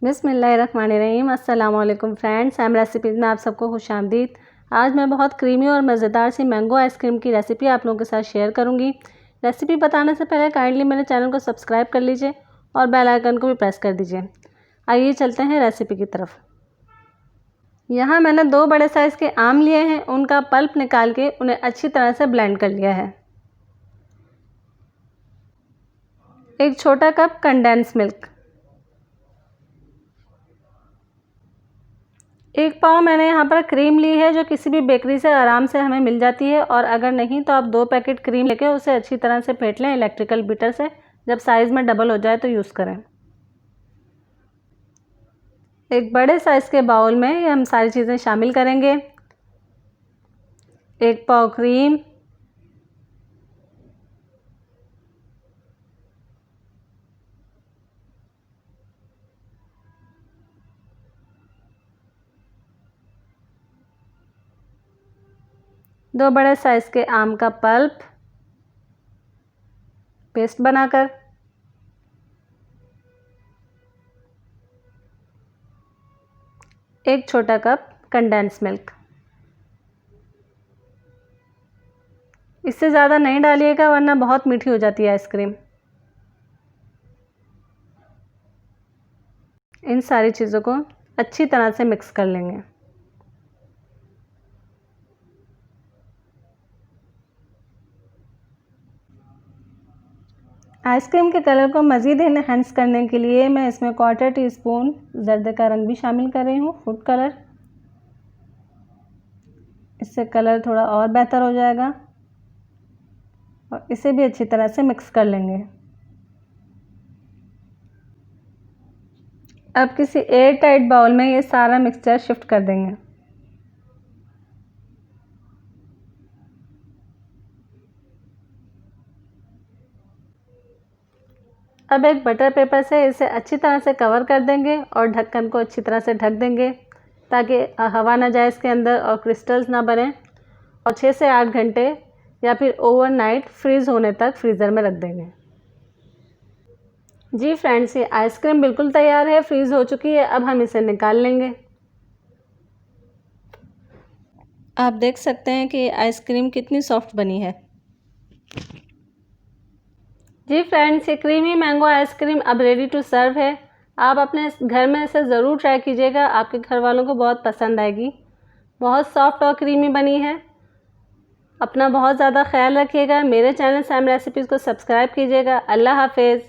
बिस्मिल्लाहिर्रहमानिर्रहीम। अस्सलाम वालेकुम फ्रेंड्स, सैम रेसिपीज़ में आप सबको खुशामदीद। आज मैं बहुत क्रीमी और मज़ेदार सी मैंगो आइसक्रीम की रेसिपी आप लोगों के साथ शेयर करूंगी। रेसिपी बताने से पहले काइंडली मेरे चैनल को सब्सक्राइब कर लीजिए और बेल आइकन को भी प्रेस कर दीजिए। आइए चलते हैं रेसिपी की तरफ। यहाँ मैंने 2 बड़े साइज़ के आम लिए हैं, उनका पल्प निकाल के उन्हें अच्छी तरह से ब्लेंड कर लिया है। 1 छोटा कप कंडेंस मिल्क, 1 पाव मैंने यहाँ पर क्रीम ली है, जो किसी भी बेकरी से आराम से हमें मिल जाती है। और अगर नहीं तो आप 2 पैकेट क्रीम लेके उसे अच्छी तरह से फेंट लें इलेक्ट्रिकल बीटर से। जब साइज़ में डबल हो जाए तो यूज़ करें। एक बड़े साइज़ के बाउल में ये हम सारी चीज़ें शामिल करेंगे। 1 पाव क्रीम, 2 बड़े साइज़ के आम का पल्प पेस्ट बनाकर, 1 छोटा कप कंडेंस मिल्क। इससे ज़्यादा नहीं डालिएगा वरना बहुत मीठी हो जाती है आइसक्रीम। इन सारी चीज़ों को अच्छी तरह से मिक्स कर लेंगे। आइसक्रीम के कलर को मज़ीद इन्हेंस करने के लिए मैं इसमें 1/4 टीस्पून जर्द का रंग भी शामिल कर रही हूँ, फूड कलर। इससे कलर थोड़ा और बेहतर हो जाएगा और इसे भी अच्छी तरह से मिक्स कर लेंगे। अब किसी एयर टाइट बाउल में ये सारा मिक्सचर शिफ्ट कर देंगे। अब एक बटर पेपर से इसे अच्छी तरह से कवर कर देंगे और ढक्कन को अच्छी तरह से ढक देंगे ताकि हवा ना जाए इसके अंदर और क्रिस्टल्स ना बने। और 6 से 8 घंटे या फिर ओवरनाइट फ्रीज़ होने तक फ्रीज़र में रख देंगे। जी फ्रेंड्स, ये आइसक्रीम बिल्कुल तैयार है, फ्रीज़ हो चुकी है। अब हम इसे निकाल लेंगे। आप देख सकते हैं कि आइसक्रीम कितनी सॉफ्ट बनी है। जी फ्रेंड्स, ये क्रीमी मैंगो आइसक्रीम अब रेडी टू सर्व है। आप अपने घर में इसे ज़रूर ट्राई कीजिएगा, आपके घर वालों को बहुत पसंद आएगी। बहुत सॉफ्ट और क्रीमी बनी है। अपना बहुत ज़्यादा ख्याल रखिएगा। मेरे चैनल सैम रेसिपीज़ को सब्सक्राइब कीजिएगा। अल्लाह हाफिज़।